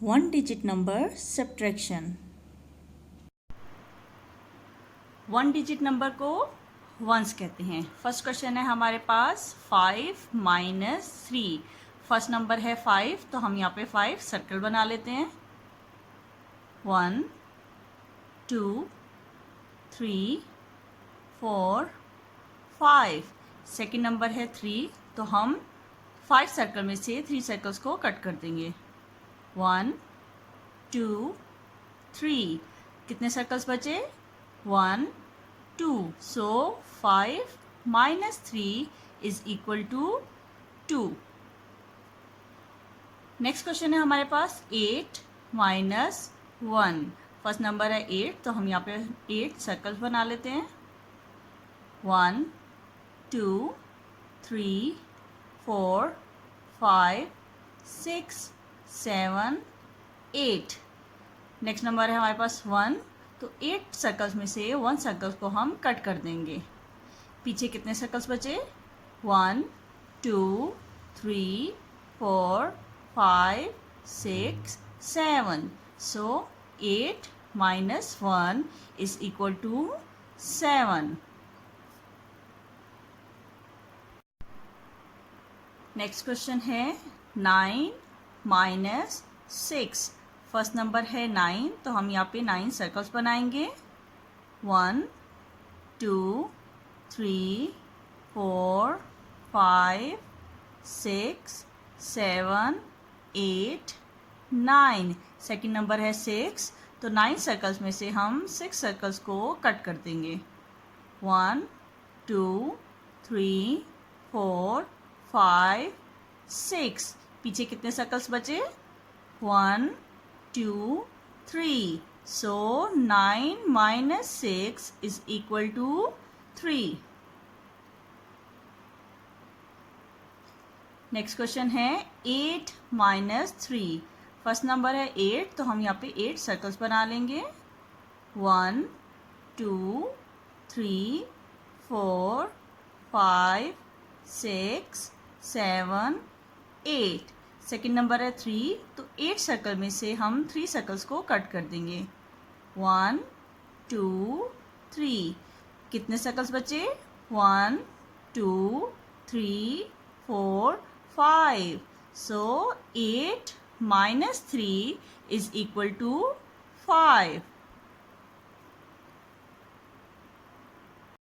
One digit number subtraction. One digit number को once कहते हैं। फर्स्ट क्वेश्चन है हमारे पास 5 माइनस 3। फर्स्ट नंबर है 5, तो हम यहाँ पे 5 सर्कल बना लेते हैं। 1 2 3 4 5। सेकेंड नंबर है 3, तो हम 5 सर्कल में से 3 सर्कल्स को कट कर देंगे। 1 2 3। कितने सर्कल्स बचे? 1 2। So 5 minus 3 is equal to 2। Next question है हमारे पास 8 माइनस 1। फर्स्ट नंबर है 8, तो हम यहाँ पे 8 सर्कल्स बना लेते हैं। 1 2 3 4 5 6 7 8। नेक्स्ट नंबर है हमारे पास 1, तो 8 सर्कल्स में से 1 सर्कल्स को हम कट कर देंगे। पीछे कितने सर्कल्स बचे? 1 2 3 4 5 6 7। So 8 minus 1 is equal to 7। Next question है 9 माइनस 6। फर्स्ट नंबर है 9, तो हम यहाँ पे 9 सर्कल्स बनाएंगे। 1 2 3 4 5 6 7 8 9। सेकेंड नंबर है 6, तो 9 सर्कल्स में से हम 6 सर्कल्स को कट कर देंगे। 1 2 3 4 5 6। पीछे कितने सर्कल्स बचे? 1 2 3। So 9 minus 6 is equal to 3। Next question है 8 माइनस 3। फर्स्ट नंबर है 8, तो हम यहाँ पे 8 सर्कल्स बना लेंगे। 1 2 3 4 5 6 7 8। सेकेंड नंबर है 3, तो 8 सर्कल में से हम 3 सर्कल्स को कट कर देंगे। 1 2 3। कितने सर्कल्स बचे? 1 2 3 4 5। So 8 minus 3 is equal to 5।